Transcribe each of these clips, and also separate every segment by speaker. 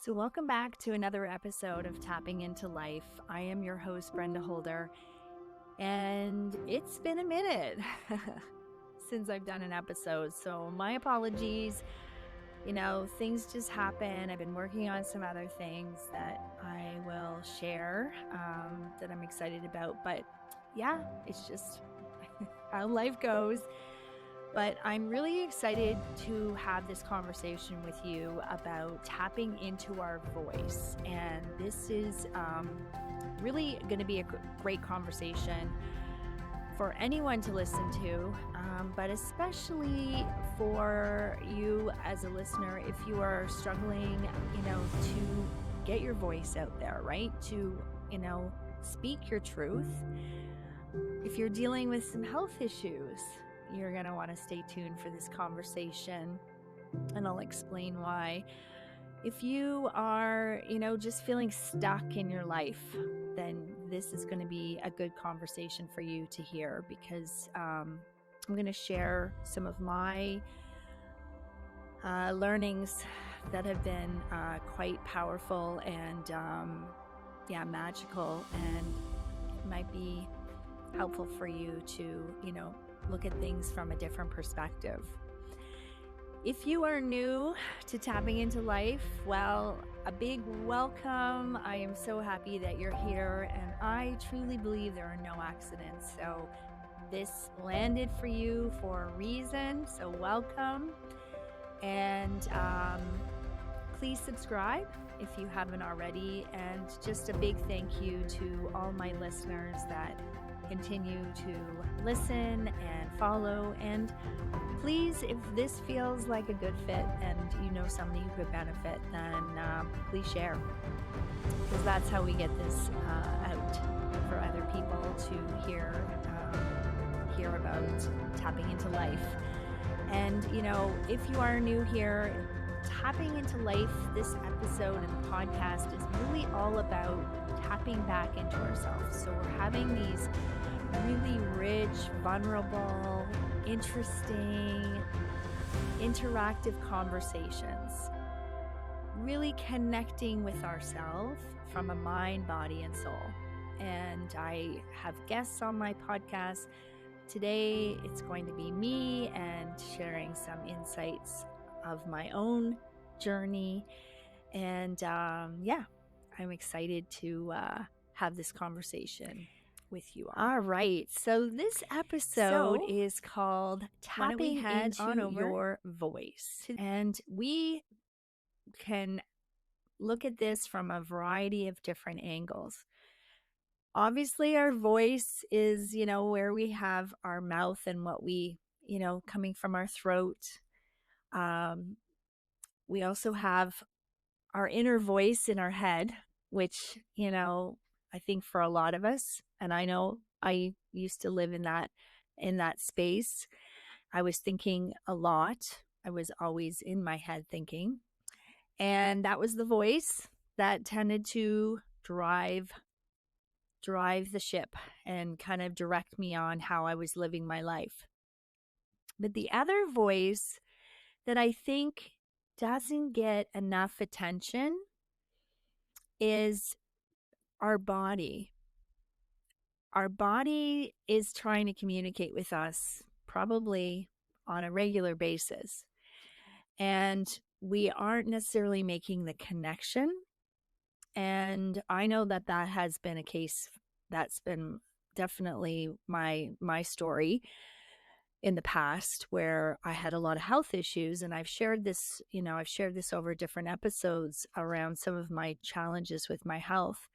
Speaker 1: So, welcome back to another episode of Tapping into Life. I am your host, Brenda Holder, and it's been a minute since I've done an episode. So, my apologies. Things just happen. I've been working on some other things that I will share that I'm excited about. But yeah, it's just how life goes. But I'm really excited to have this conversation with you about tapping into our voice. And this is really going to be a great conversation for anyone to listen to, but especially for you as a listener if you are struggling, to get your voice out there, right? To, speak your truth. If you're dealing with some health issues, you're going to want to stay tuned for this conversation, and I'll explain why. If you are, just feeling stuck in your life, then this is going to be a good conversation for you to hear, because I'm going to share some of my learnings that have been quite powerful and, magical, and might be helpful for you to, look at things from a different perspective. If you are new to Tapping into Life, well, a big welcome. I am so happy that you're here, and I truly believe there are no accidents. So this landed for you for a reason, so welcome. And please subscribe if you haven't already. And just a big thank you to all my listeners that continue to listen and follow. And please, if this feels like a good fit and you know somebody who could benefit, then please share, because that's how we get this out for other people to hear about tapping into life. And, if you are new here, Tapping into Life, this episode and the podcast is really all about tapping back into ourselves. So we're having these really rich, vulnerable, interesting, interactive conversations, really connecting with ourselves from a mind, body, and soul. And I have guests on my podcast. Today, it's going to be me and sharing some insights of my own journey. And I'm excited to have this conversation with you all right. So this episode is called Tapping into Your Voice. And we can look at this from a variety of different angles. Obviously, our voice is, where we have our mouth and what we, coming from our throat. We also have our inner voice in our head, which, I think for a lot of us, and I know I used to live in that space. I was thinking a lot. I was always in my head thinking. And that was the voice that tended to drive the ship and kind of direct me on how I was living my life. But the other voice that I think doesn't get enough attention is our body. Our body is trying to communicate with us probably on a regular basis. And we aren't necessarily making the connection. And I know that has been a case. That's been definitely my story in the past, where I had a lot of health issues. And I've shared this over different episodes around some of my challenges with my health.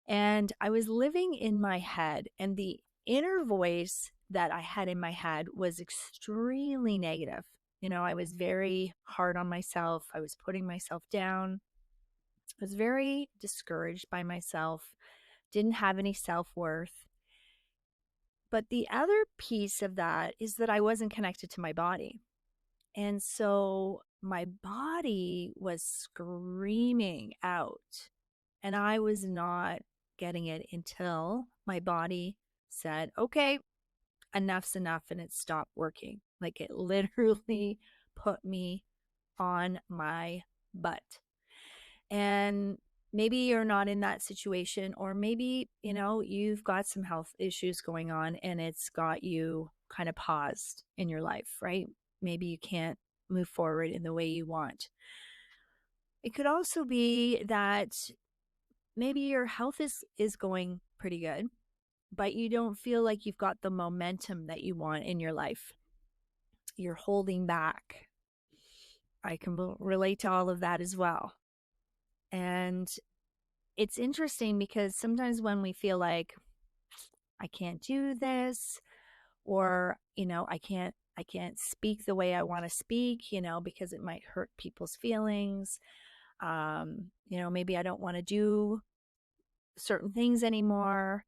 Speaker 1: And I was living in my head, and the inner voice that I had in my head was extremely negative. I was very hard on myself. I was putting myself down. I was very discouraged by myself, didn't have any self-worth. But the other piece of that is that I wasn't connected to my body. And so my body was screaming out, and I was not getting it until my body said, okay, enough's enough, and it stopped working. Like, it literally put me on my butt. And maybe you're not in that situation, or maybe, you've got some health issues going on and it's got you kind of paused in your life, right? Maybe you can't move forward in the way you want. It could also be that maybe your health is going pretty good, but you don't feel like you've got the momentum that you want in your life. You're holding back. I can relate to all of that as well. And it's interesting because sometimes when we feel like I can't do this, or I can't speak the way I want to speak, because it might hurt people's feelings. Maybe I don't want to do certain things anymore,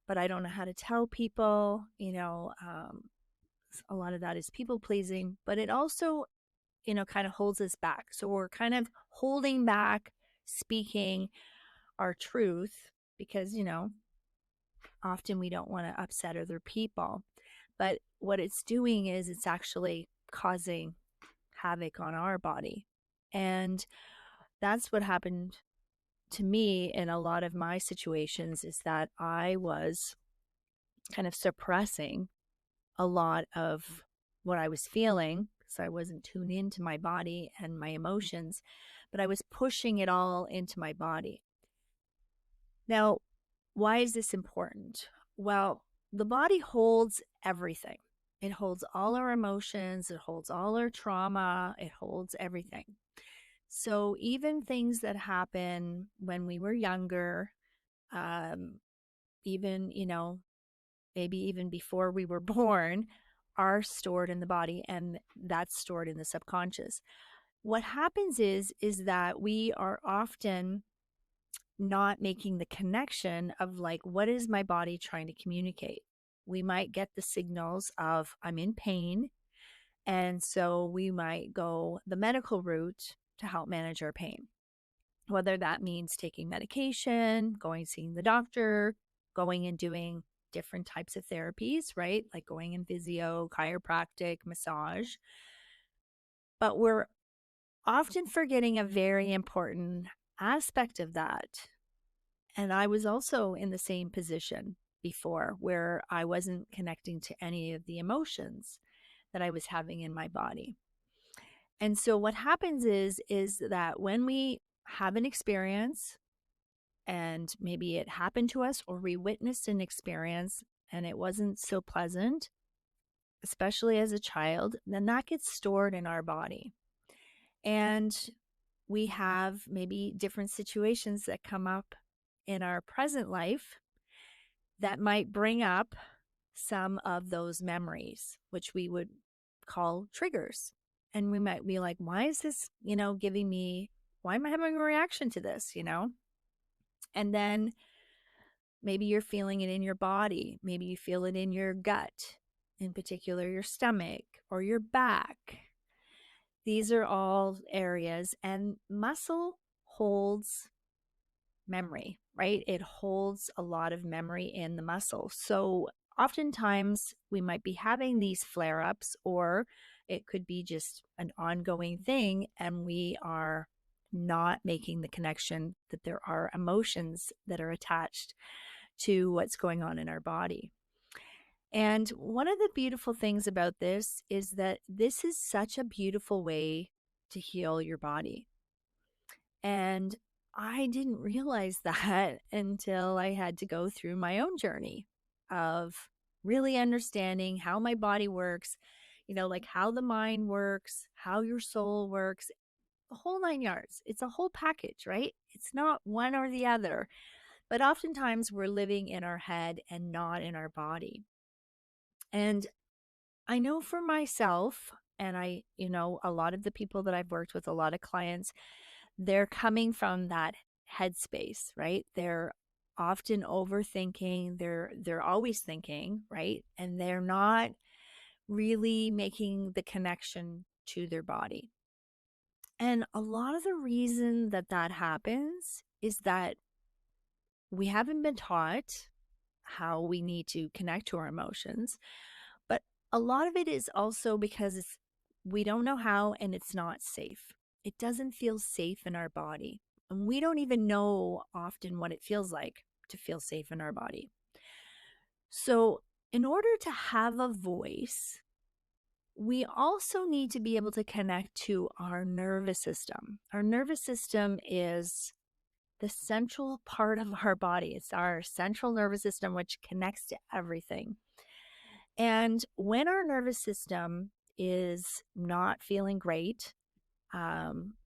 Speaker 1: but I don't know how to tell people. A lot of that is people pleasing, but it also, kind of holds us back. So we're kind of holding back speaking our truth because, often we don't want to upset other people. But what it's doing is it's actually causing havoc on our body. And that's what happened to me in a lot of my situations, is that I was kind of suppressing a lot of what I was feeling because I wasn't tuned into my body and my emotions, but I was pushing it all into my body. Now, why is this important? Well, the body holds everything. It holds all our emotions, it holds all our trauma, it holds everything. So even things that happen when we were younger, um, even, maybe even before we were born, are stored in the body, and that's stored in the subconscious. What happens is that we are often not making the connection of, like, what is my body trying to communicate? We might get the signals of I'm in pain. And so we might go the medical route to help manage our pain, whether that means taking medication, going seeing the doctor, going and doing different types of therapies, right? Like going in physio, chiropractic, massage. But we're often forgetting a very important aspect of that. And I was also in the same position before, where I wasn't connecting to any of the emotions that I was having in my body. And so what happens is that when we have an experience, and maybe it happened to us or we witnessed an experience and it wasn't so pleasant, especially as a child, then that gets stored in our body. And we have maybe different situations that come up in our present life that might bring up some of those memories, which we would call triggers. And we might be like, why is this, giving me, why am I having a reaction to this, And then maybe you're feeling it in your body. Maybe you feel it in your gut, in particular your stomach or your back. These are all areas, and muscle holds memory, right? It holds a lot of memory in the muscle. So oftentimes we might be having these flare ups, or it could be just an ongoing thing, and we are not making the connection that there are emotions that are attached to what's going on in our body. And one of the beautiful things about this is that this is such a beautiful way to heal your body. And I didn't realize that until I had to go through my own journey of really understanding how my body works, like how the mind works, how your soul works, the whole nine yards. It's a whole package, right? It's not one or the other. But oftentimes we're living in our head and not in our body. And I know for myself, and a lot of the people that I've worked with, a lot of clients, they're coming from that headspace, right? They're often overthinking, they're always thinking, right? And they're not really making the connection to their body. And a lot of the reason that that happens is that we haven't been taught how we need to connect to our emotions. But a lot of it is also because we don't know how, and it's not safe. It doesn't feel safe in our body. And we don't even know often what it feels like to feel safe in our body. So, in order to have a voice, we also need to be able to connect to our nervous system. Our nervous system is the central part of our body. It's our central nervous system, which connects to everything. And when our nervous system is not feeling great,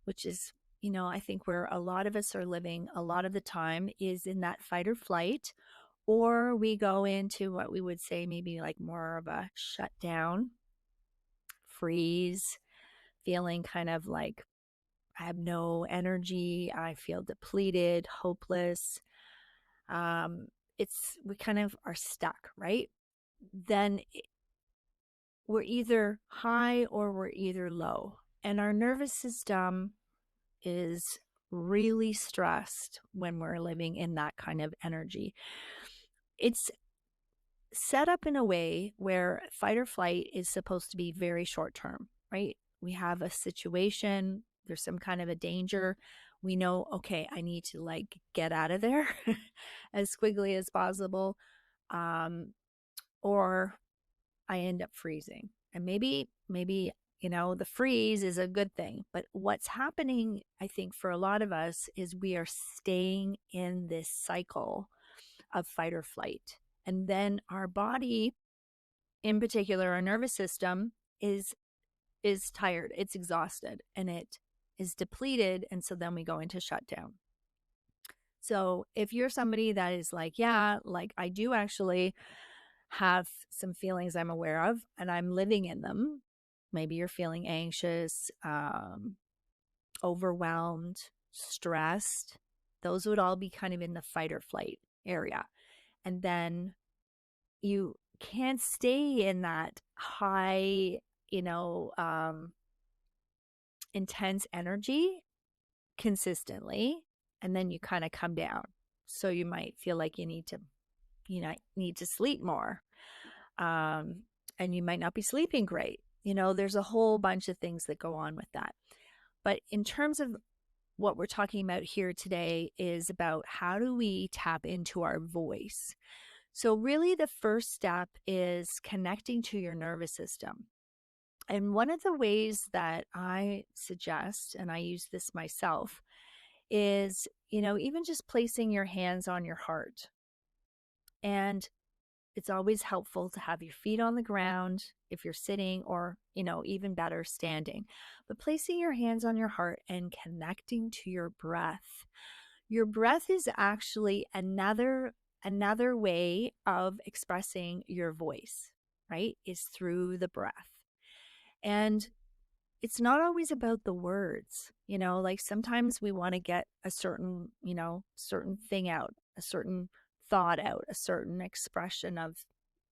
Speaker 1: which is, I think where a lot of us are living a lot of the time is in that fight or flight, or we go into what we would say maybe like more of a shutdown, freeze, feeling kind of like I have no energy, I feel depleted, hopeless. Um, we kind of are stuck, right? Then we're either high or we're either low. And our nervous system is really stressed when we're living in that kind of energy. It's set up in a way where fight or flight is supposed to be very short term, right? We have a situation, there's some kind of a danger. We know, okay, I need to like get out of there as quickly as possible. Um, or I end up freezing. And maybe, the freeze is a good thing. But what's happening, I think, for a lot of us is we are staying in this cycle of fight or flight. And then our body, in particular, our nervous system, is tired, it's exhausted, and it is depleted. And so then we go into shutdown. So if you're somebody that is like, yeah, like I do actually have some feelings I'm aware of and I'm living in them. Maybe you're feeling anxious, overwhelmed, stressed. Those would all be kind of in the fight or flight area. And then you can't stay in that high, you know, um, intense energy consistently. And then you kind of come down. So you might feel like need to sleep more, um, and you might not be sleeping great. There's a whole bunch of things that go on with that. But in terms of what we're talking about here today is about how do we tap into our voice. So really the first step is connecting to your nervous system. And one of the ways that I suggest, and I use this myself, is, even just placing your hands on your heart. And it's always helpful to have your feet on the ground if you're sitting or, even better, standing. But placing your hands on your heart and connecting to your breath. Your breath is actually another way of expressing your voice, right? Is through the breath. And it's not always about the words, like sometimes we want to get a certain thing out, a certain thought out, a certain expression of,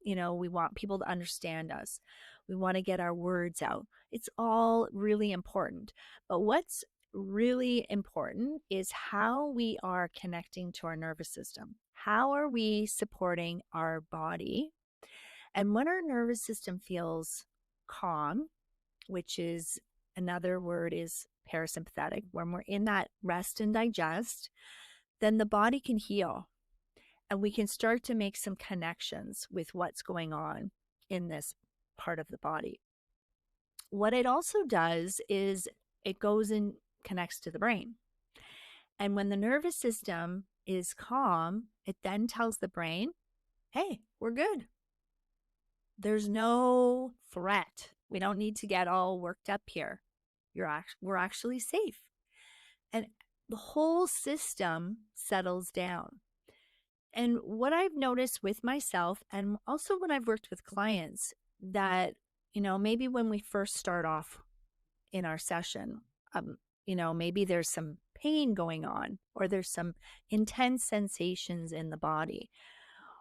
Speaker 1: we want people to understand us. We want to get our words out. It's all really important. But what's really important is how we are connecting to our nervous system. How are we supporting our body? And when our nervous system feels calm, which is another word is parasympathetic, when we're in that rest and digest, then the body can heal and we can start to make some connections with what's going on in this part of the body. What it also does is it goes and connects to the brain. And when the nervous system is calm, it then tells the brain, hey, we're good. There's no threat. We don't need to get all worked up here. We're actually safe. And the whole system settles down. And what I've noticed with myself and also when I've worked with clients that, maybe when we first start off in our session, maybe there's some pain going on or there's some intense sensations in the body.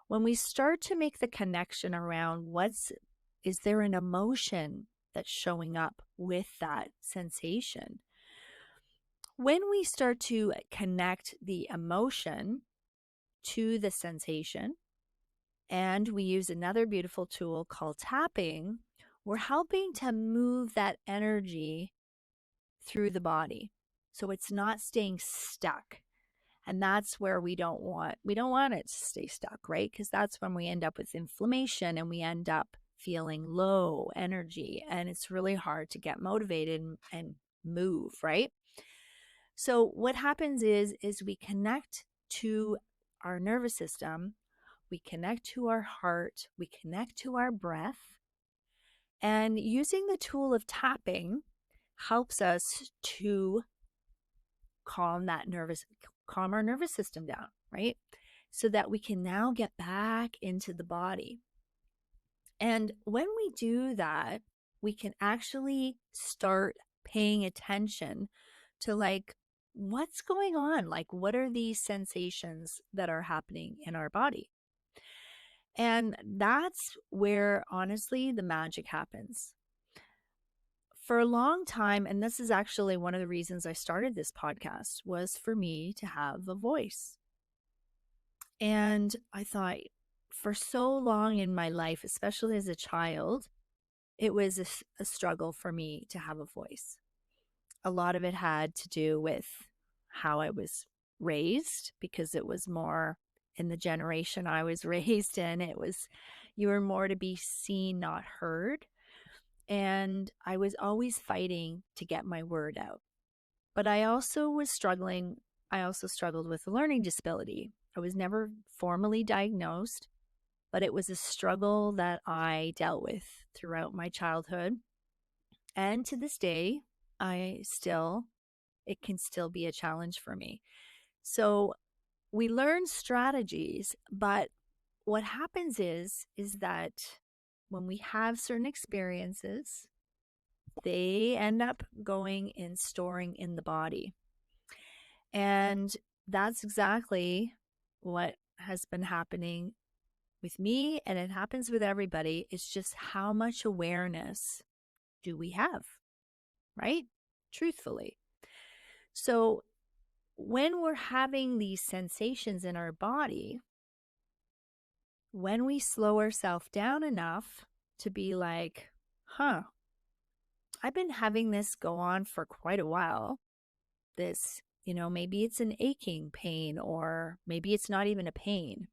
Speaker 1: When we start to make the connection around is there an emotion that's showing up with that sensation? When we start to connect the emotion to the sensation, and we use another beautiful tool called tapping, we're helping to move that energy through the body. So it's not staying stuck. And that's where we don't want it to stay stuck, right? Because that's when we end up with inflammation and we end up feeling low energy, and it's really hard to get motivated and move, right? So what happens is we connect to our nervous system, we connect to our heart, we connect to our breath, and using the tool of tapping helps us to calm our nervous system down, right? So that we can now get back into the body. And when we do that, we can actually start paying attention to like what's going on? Like, what are these sensations that are happening in our body? And that's where honestly the magic happens. For a long time, and this is actually one of the reasons I started this podcast, was for me to have a voice. And I thought for so long in my life, especially as a child, it was a struggle for me to have a voice. A lot of it had to do with how I was raised, because it was more in the generation I was raised in. It was, you were more to be seen, not heard. And I was always fighting to get my word out. But I also was struggling. I also struggled with a learning disability. I was never formally diagnosed, but it was a struggle that I dealt with throughout my childhood. And to this day, it can still be a challenge for me. So we learn strategies, but what happens is that when we have certain experiences, they end up going and storing in the body. And that's exactly what has been happening with me, and it happens with everybody. It's just how much awareness do we have, right? Truthfully. So when we're having these sensations in our body, when we slow ourselves down enough to be like, I've been having this go on for quite a while. This, maybe it's an aching pain, or maybe it's not even a pain.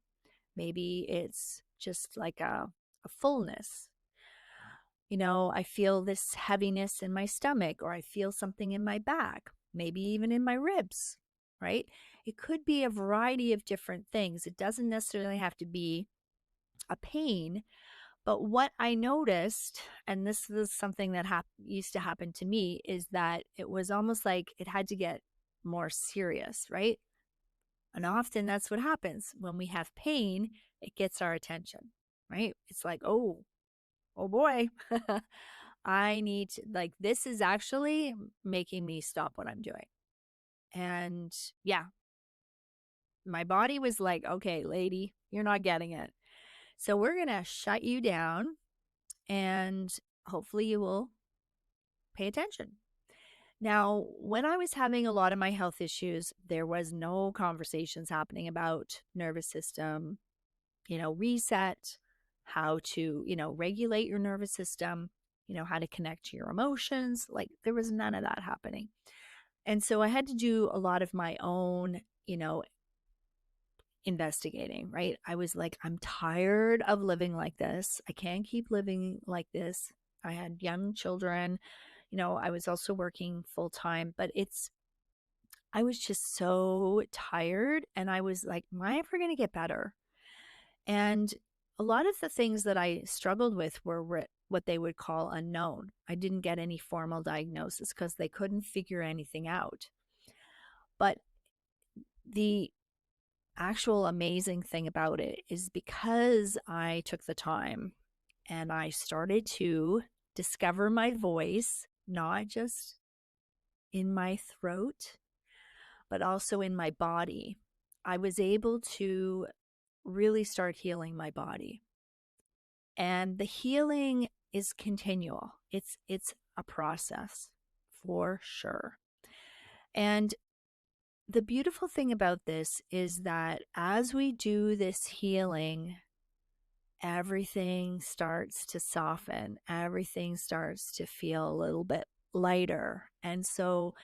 Speaker 1: Maybe it's just like a fullness. I feel this heaviness in my stomach, or I feel something in my back, maybe even in my ribs, right? It could be a variety of different things. It doesn't necessarily have to be a pain. But what I noticed, and this is something that used to happen to me, is that it was almost like it had to get more serious, right? And often that's what happens when we have pain, it gets our attention, right? It's like, oh boy, I need to, like, this is actually making me stop what I'm doing. And yeah, my body was like, okay, lady, you're not getting it. So we're going to shut you down, and hopefully you will pay attention. Now, when I was having a lot of my health issues, there was no conversations happening about nervous system, reset, how to, regulate your nervous system, how to connect to your emotions. Like, there was none of that happening. And so I had to do a lot of my own, investigating, right? I was like, I'm tired of living like this. I can't keep living like this. I had young children. I was also working full time, but I was just so tired. And I was like, am I ever going to get better? And a lot of the things that I struggled with were what they would call unknown. I didn't get any formal diagnosis because they couldn't figure anything out. But the actual amazing thing about it is, because I took the time and I started to discover my voice, not just in my throat, but also in my body, I was able to really start healing my body. And the healing is continual. It's a process for sure. And the beautiful thing about this is that as we do this healing, everything starts to soften, everything starts to feel a little bit lighter. And so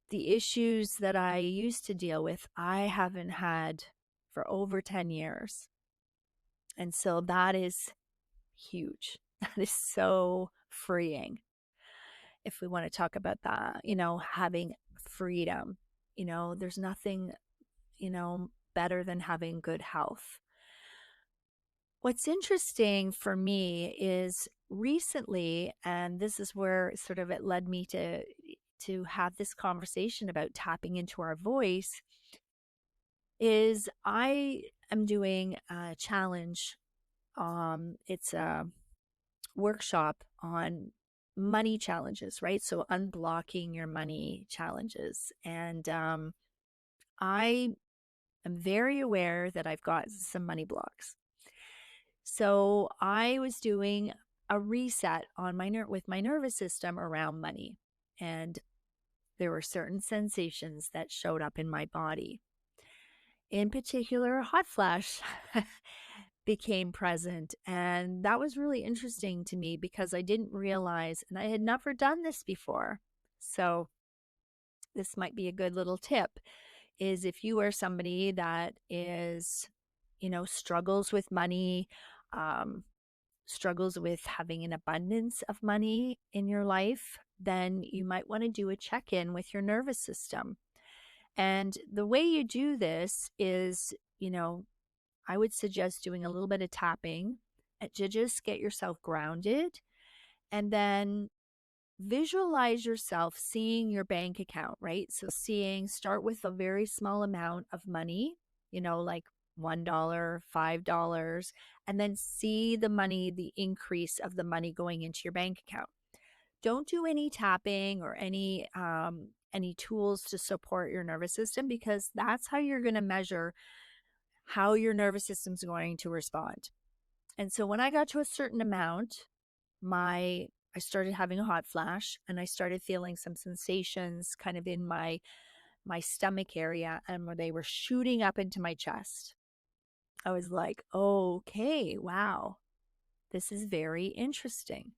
Speaker 1: the issues that I used to deal with, I haven't had for over 10 years. And so that is huge. That is so freeing. If we want to talk about that, having freedom, there's nothing, better than having good health. What's interesting for me is recently, and this is where sort of it led me to have this conversation about tapping into our voice, is I am doing a challenge. It's a workshop on money challenges, right? So unblocking your money challenges. And I am very aware that I've got some money blocks. So I was doing a reset on with my nervous system around money. And there were certain sensations that showed up in my body. In particular, a hot flash became present. And that was really interesting to me because I didn't realize, and I had never done this before. So this might be a good little tip, is if you are somebody that is, struggles with money, um, struggles with having an abundance of money in your life, then you might want to do a check-in with your nervous system. And the way you do this is, I would suggest doing a little bit of tapping to just get yourself grounded, and then visualize yourself seeing your bank account, right? So start with a very small amount of money, like $1, $5, and then see the increase of the money going into your bank account. Don't do any tapping or any tools to support your nervous system, because that's how you're going to measure how your nervous system's going to respond. And so when I got to a certain amount, I started having a hot flash, and I started feeling some sensations kind of in my stomach area, and where they were shooting up into my chest. I was like, okay, wow, this is very interesting.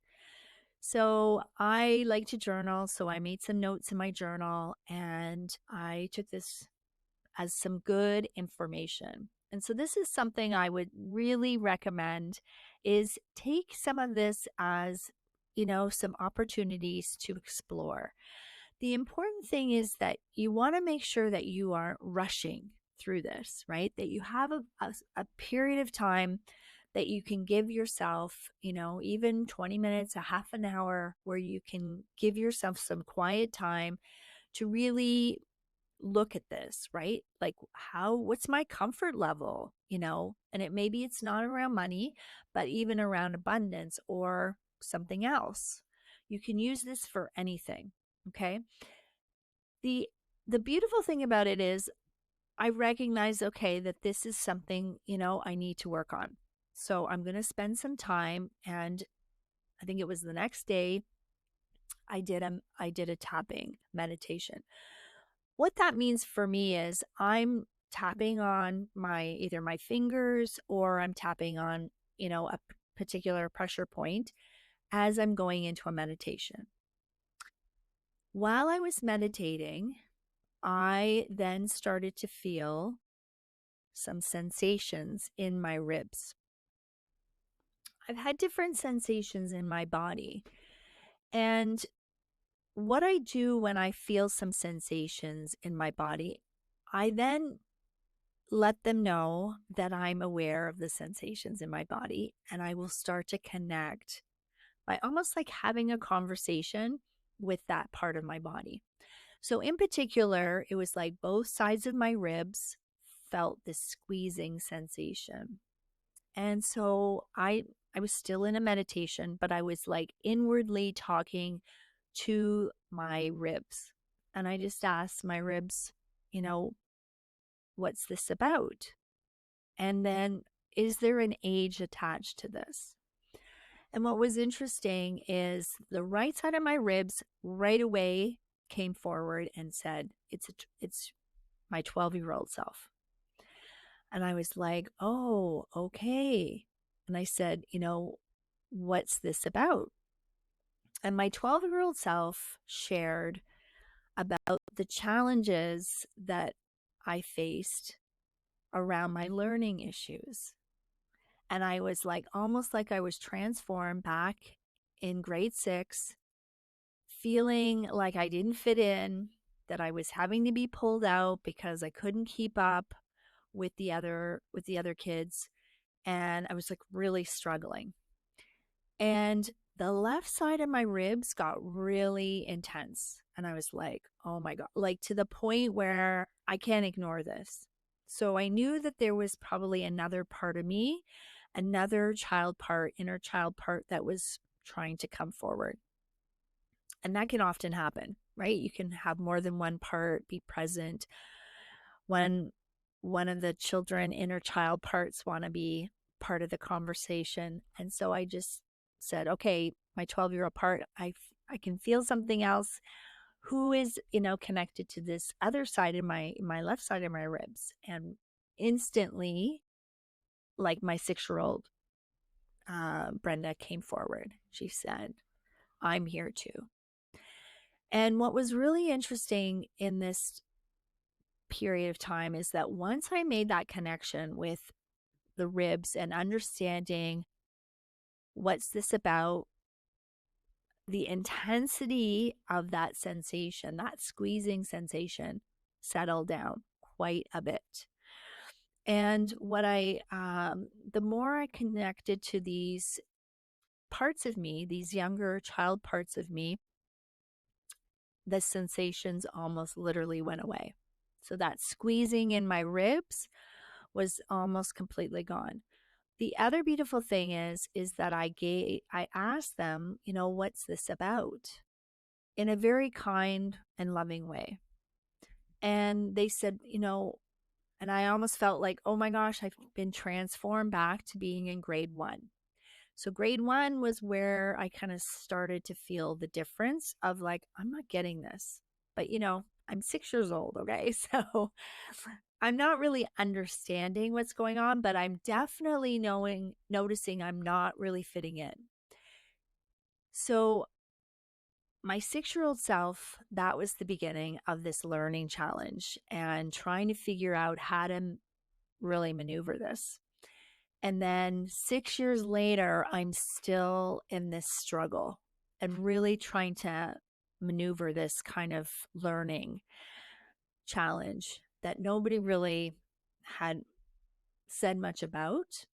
Speaker 1: So I like to journal. So I made some notes in my journal, and I took this as some good information. And so this is something I would really recommend, is take some of this as, some opportunities to explore. The important thing is that you want to make sure that you aren't rushing through this, right? That you have a period of time that you can give yourself, even 20 minutes, a half an hour, where you can give yourself some quiet time to really look at this, right? Like, what's my comfort level, and maybe it's not around money, but even around abundance or something else. You can use this for anything. Okay. The beautiful thing about it is I recognize, okay, that this is something, I need to work on. So I'm going to spend some time, and I think it was the next day I did a tapping meditation. What that means for me is I'm tapping on either my fingers, or I'm tapping on, a particular pressure point as I'm going into a meditation. While I was meditating, I then started to feel some sensations in my ribs. I've had different sensations in my body. And what I do when I feel some sensations in my body, I then let them know that I'm aware of the sensations in my body, and I will start to connect by almost like having a conversation with that part of my body. So in particular, it was like both sides of my ribs felt this squeezing sensation. And so I was still in a meditation, but I was like inwardly talking to my ribs. And I just asked my ribs, what's this about? And then, is there an age attached to this? And what was interesting is the right side of my ribs right away came forward and said, it's my 12-year-old self. And I was like, oh, okay. And I said, what's this about? And my 12-year-old self shared about the challenges that I faced around my learning issues. And I was like, almost like I was transformed back in grade 6, feeling like I didn't fit in, that I was having to be pulled out because I couldn't keep up with the other kids, and I was like really struggling. And the left side of my ribs got really intense. And I was like, oh my God, like to the point where I can't ignore this. So I knew that there was probably another part of me, another child part, inner child part that was trying to come forward. And that can often happen, right? You can have more than one part be present when one of the children inner child parts want to be part of the conversation. And so I just said, okay, my 12-year-old part, I can feel something else. Who is, connected to this other side of my left side of my ribs? And instantly, like my 6-year-old Brenda came forward. She said, I'm here too. And what was really interesting in this period of time is that once I made that connection with the ribs and understanding what's this about, the intensity of that sensation, that squeezing sensation, settled down quite a bit. And the more I connected to these parts of me, these younger child parts of me, the sensations almost literally went away. So that squeezing in my ribs was almost completely gone. The other beautiful thing is that I asked them, what's this about? In a very kind and loving way. And they said, and I almost felt like, oh my gosh, I've been transformed back to being in grade 1. So grade 1 was where I kind of started to feel the difference of like, I'm not getting this. But I'm 6 years old, okay? So I'm not really understanding what's going on, but I'm definitely noticing I'm not really fitting in. So my 6-year-old self, that was the beginning of this learning challenge and trying to figure out how to really maneuver this. And then 6 years later, I'm still in this struggle and really trying to maneuver this kind of learning challenge that nobody really had said much about.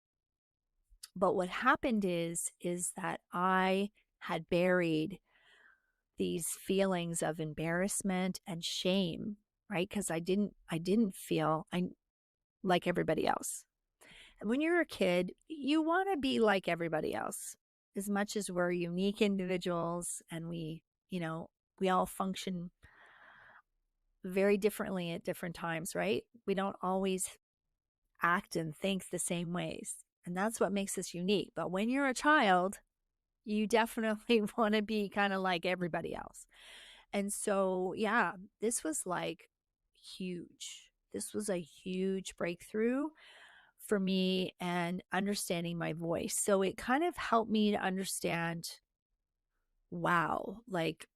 Speaker 1: But what happened is that I had buried these feelings of embarrassment and shame, right? Because I didn't feel I like everybody else. And when you're a kid, you want to be like everybody else. As much as we're unique individuals and we all function very differently at different times, right? We don't always act and think the same ways. And that's what makes us unique. But when you're a child, you definitely want to be kind of like everybody else. And so, yeah, this was like huge. This was a huge breakthrough for me and understanding my voice. So it kind of helped me to understand, wow, like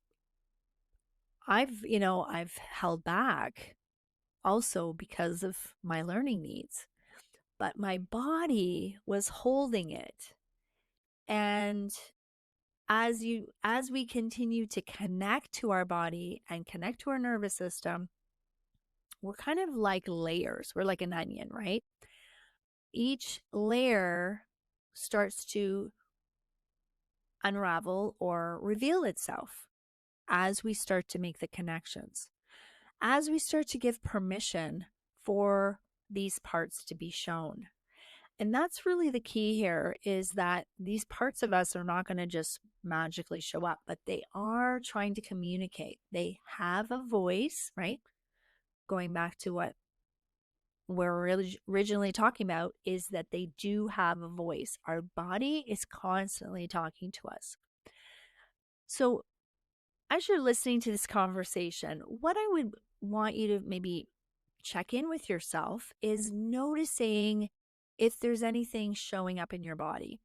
Speaker 1: I've held back also because of my learning needs, but my body was holding it. And as we continue to connect to our body and connect to our nervous system, we're kind of like layers. We're like an onion, right? Each layer starts to unravel or reveal itself as we start to make the connections, as we start to give permission for these parts to be shown. And that's really the key here, is that these parts of us are not going to just magically show up, but they are trying to communicate. They have a voice, right? Going back to what we're originally talking about, is that they do have a voice. Our body is constantly talking to us. So as you're listening to this conversation, what I would want you to maybe check in with yourself is noticing if there's anything showing up in your body.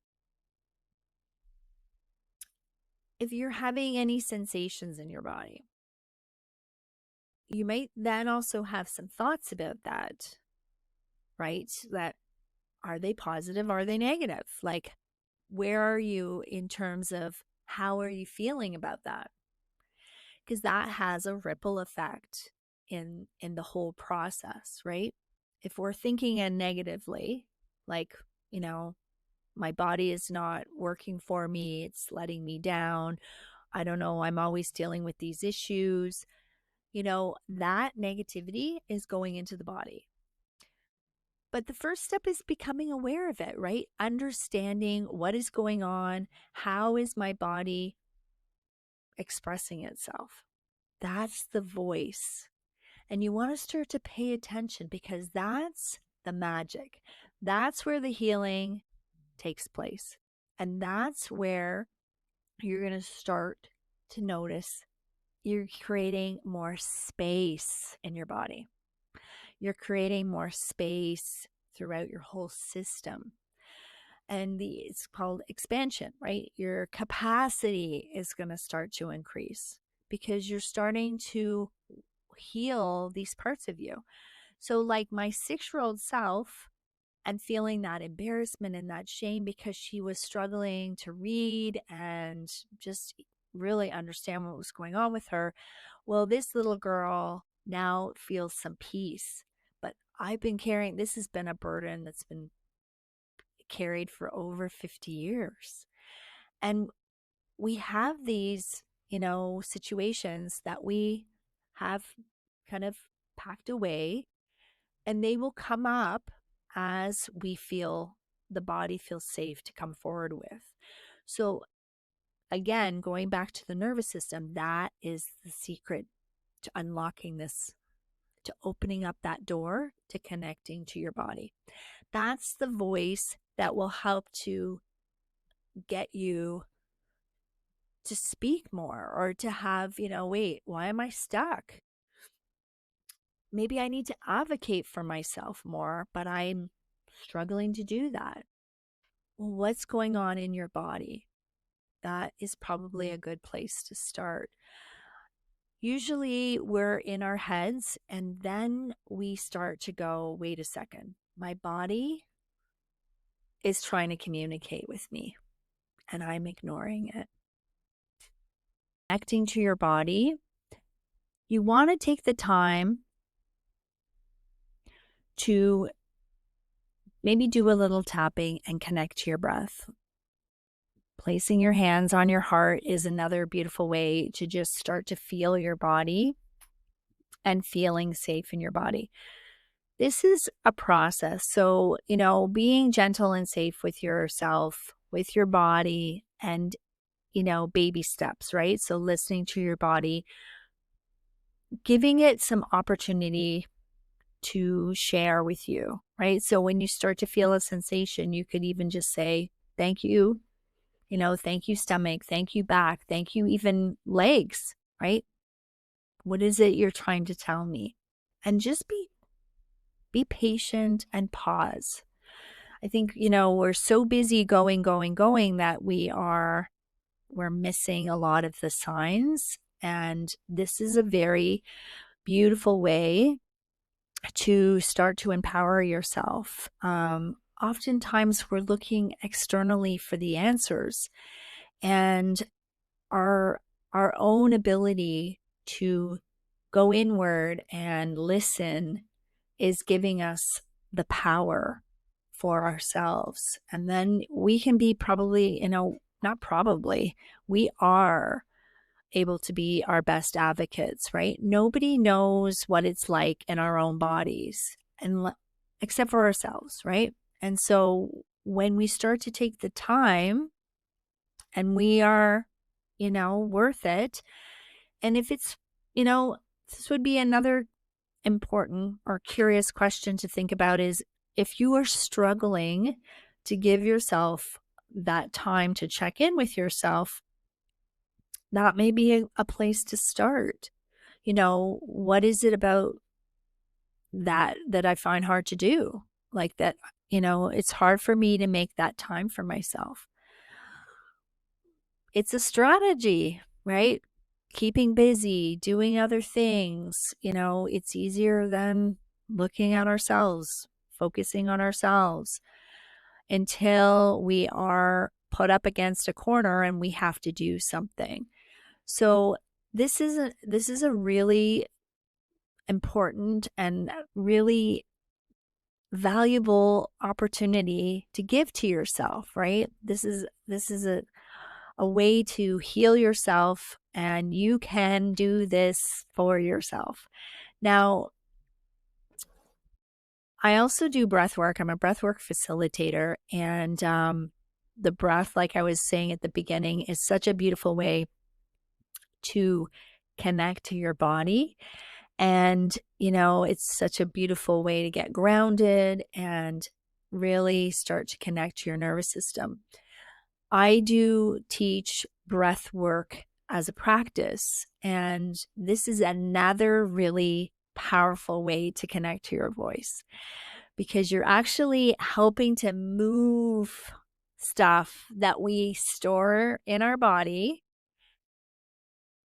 Speaker 1: If you're having any sensations in your body. you might then also have some thoughts about that, right? That are they positive? Are they negative? Like, where are you in terms of how are you feeling about that? Because that has a ripple effect in the whole process, right? If we're thinking it negatively, like, you know, my body is not working for me, it's letting me down. I don't know, I'm always dealing with these issues. That negativity is going into the body. But the first step is becoming aware of it, right? Understanding what is going on. How is my body expressing itself? That's the voice. And you want to start to pay attention because that's the magic. That's where the healing takes place. And that's where you're going to start to notice you're creating more space in your body. You're creating more space throughout your whole system. And it's called expansion, right? Your capacity is going to start to increase because you're starting to heal these parts of you. So, like my 6-year-old self, and feeling that embarrassment and that shame because she was struggling to read and just really understand what was going on with her. Well, this little girl now feels some peace. But I've been carrying, this has been a burden that's been carried for over 50 years. And we have these, situations that we have kind of packed away, and they will come up as we feel the body feels safe to come forward with. So, again, going back to the nervous system, that is the secret to unlocking this, to opening up that door to connecting to your body. That's the voice that will help to get you to speak more or to have, wait, why am I stuck? Maybe I need to advocate for myself more, but I'm struggling to do that. Well, what's going on in your body? That is probably a good place to start. Usually we're in our heads and then we start to go, wait a second, my body is trying to communicate with me and I'm ignoring it. Connecting to your body, you want to take the time to maybe do a little tapping and connect to your breath. Placing your hands on your heart is another beautiful way to just start to feel your body and feeling safe in your body. This is a process. So, being gentle and safe with yourself, with your body, and, baby steps, right? So, listening to your body, giving it some opportunity to share with you, right? So, when you start to feel a sensation, you could even just say, thank you, thank you, stomach, thank you, back, thank you, even legs, right? What is it you're trying to tell me? And just be patient and pause. I think, we're so busy going that we're missing a lot of the signs. And this is a very beautiful way to start to empower yourself. Oftentimes we're looking externally for the answers, and our our own ability to go inward and listen is giving us the power for ourselves. And then we can be probably, not probably, we are able to be our best advocates, right? Nobody knows what it's like in our own bodies and except for ourselves, right? And so when we start to take the time and we are, worth it, and if it's, this would be another important or curious question to think about is if you are struggling to give yourself that time to check in with yourself, that may be a place to start. What is it about that I find hard to do? Like that, it's hard for me to make that time for myself. It's a strategy, right? keeping busy, doing other things. It's easier than looking at ourselves, focusing on ourselves until we are put up against a corner and we have to do something. So this is a really important and really valuable opportunity to give to yourself, right? This is a way to heal yourself, and you can do this for yourself. Now, I also do breath work. I'm a breath work facilitator, and the breath, like I was saying at the beginning, is such a beautiful way to connect to your body. And, it's such a beautiful way to get grounded and really start to connect to your nervous system. I do teach breath work as a practice, and this is another really powerful way to connect to your voice because you're actually helping to move stuff that we store in our body.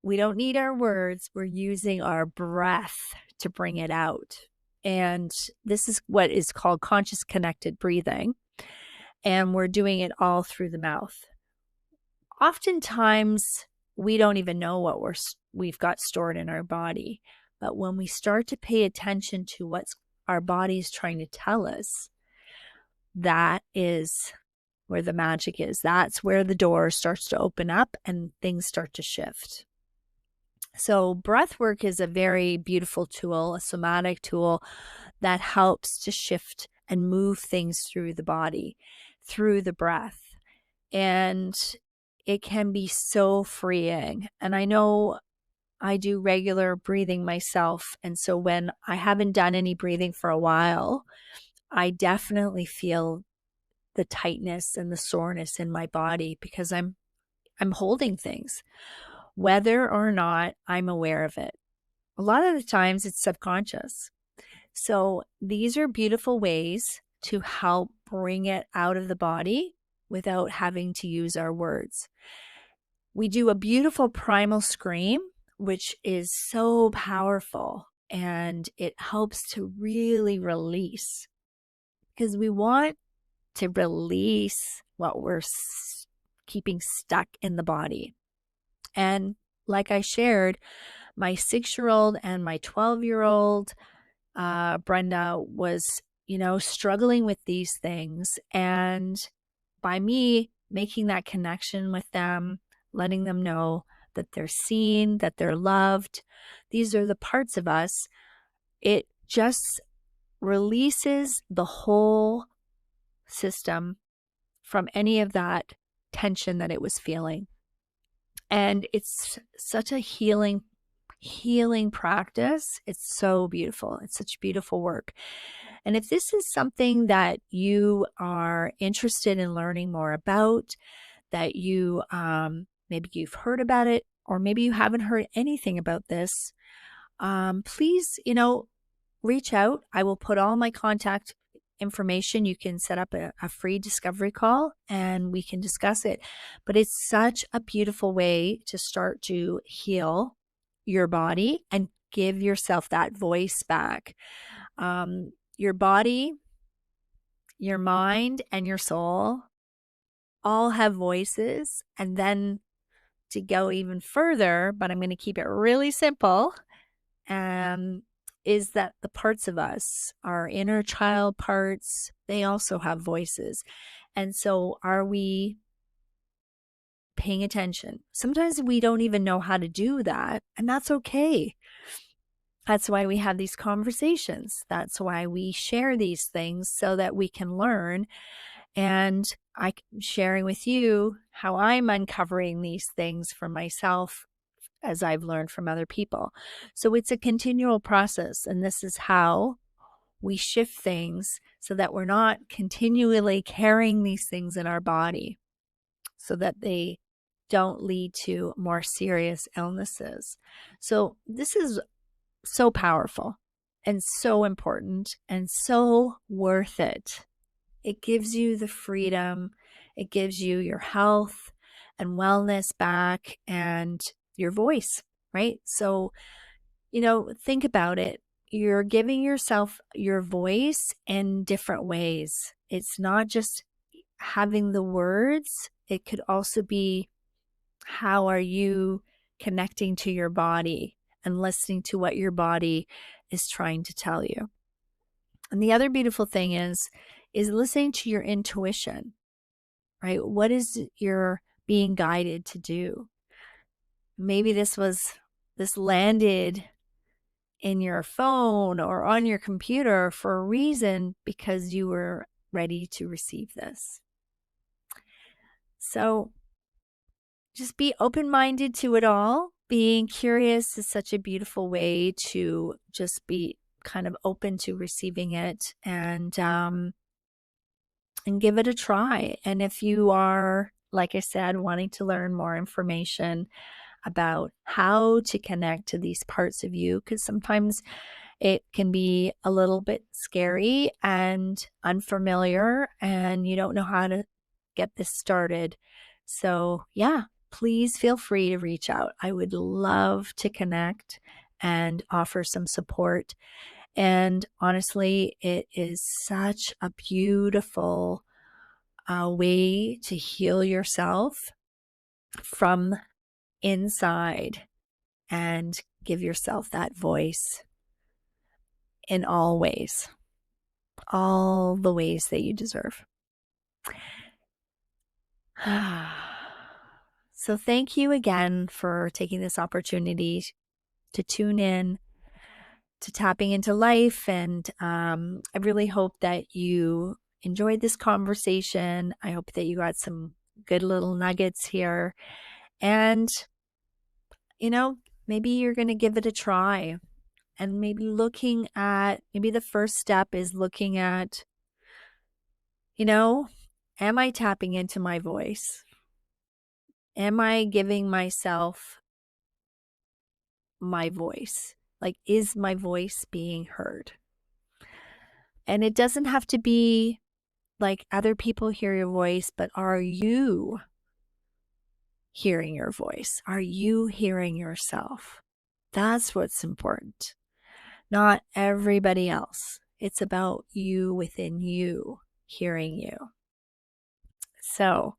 Speaker 1: We don't need our words, we're using our breath to bring it out. And this is what is called conscious connected breathing. And we're doing it all through the mouth. Oftentimes, we don't even know what we've got stored in our body. But when we start to pay attention to what our body is trying to tell us, that is where the magic is. That's where the door starts to open up and things start to shift. So breath work is a very beautiful tool, a somatic tool that helps to shift and move things through the body, through the breath. And it can be so freeing. And I know I do regular breathing myself. And so when I haven't done any breathing for a while, I definitely feel the tightness and the soreness in my body because I'm holding things, whether or not I'm aware of it. A lot of the times it's subconscious. So these are beautiful ways to help bring it out of the body without having to use our words. We do a beautiful primal scream, which is so powerful, and it helps to really release because we want to release what we're keeping stuck in the body. And like I shared, my 6-year-old and my 12-year-old, Brenda, was, struggling with these things. And by me making that connection with them, letting them know that they're seen, that they're loved, these are the parts of us, it just releases the whole system from any of that tension that it was feeling. And it's such a healing practice. It's so beautiful. It's such beautiful work. And if this is something that you are interested in learning more about, that you maybe you've heard about it, or maybe you haven't heard anything about this, please, reach out. I will put all my contact information. You can set up a free discovery call and we can discuss it. But it's such a beautiful way to start to heal your body and give yourself that voice back. Your body, your mind, and your soul all have voices. And then to go even further, but I'm going to keep it really simple, is that the parts of us, our inner child parts, they also have voices. And so are we paying attention? Sometimes we don't even know how to do that, and that's okay. That's why we have these conversations. That's why we share these things so that we can learn. And I'm sharing with you how I'm uncovering these things for myself as I've learned from other people. So it's a continual process. And this is how we shift things so that we're not continually carrying these things in our body so that they don't lead to more serious illnesses. So this is so powerful and so important and so worth it. It gives you the freedom, it gives you your health and wellness back and your voice. right? So, think about it. You're giving yourself your voice in different ways. It's not just having the words, it could also be how are you connecting to your body and listening to what your body is trying to tell you. And the other beautiful thing is listening to your intuition, right? What is your being guided to do? Maybe this landed in your phone or on your computer for a reason because you were ready to receive this. So just be open minded to it all. Being curious is such a beautiful way to just be kind of open to receiving it and give it a try. And if you are, like I said, wanting to learn more information about how to connect to these parts of you, because sometimes it can be a little bit scary and unfamiliar, and you don't know how to get this started. So, yeah, please feel free to reach out. I would love to connect and offer some support. And honestly, it is such a beautiful way to heal yourself from inside and give yourself that voice in all the ways that you deserve. So, thank you again for taking this opportunity to tune in to tapping into life. And I really hope that you enjoyed this conversation. I hope that you got some good little nuggets here. And, you know, maybe you're going to give it a try. And maybe maybe the first step is looking at, am I tapping into my voice? Am I giving myself my voice? Like, is my voice being heard? And it doesn't have to be like other people hear your voice, but are you hearing your voice? Are you hearing yourself? That's what's important, not everybody else. It's about you within you hearing you. So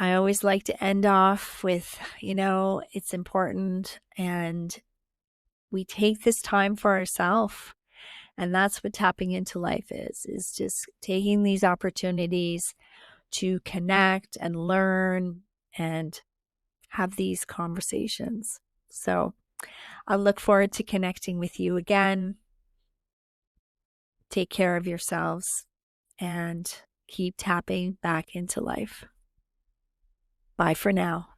Speaker 1: I always like to end off with, it's important and we take this time for ourselves. And that's what tapping into life is just taking these opportunities to connect and learn and have these conversations. So I look forward to connecting with you again. Take care of yourselves and keep tapping back into life. Bye for now.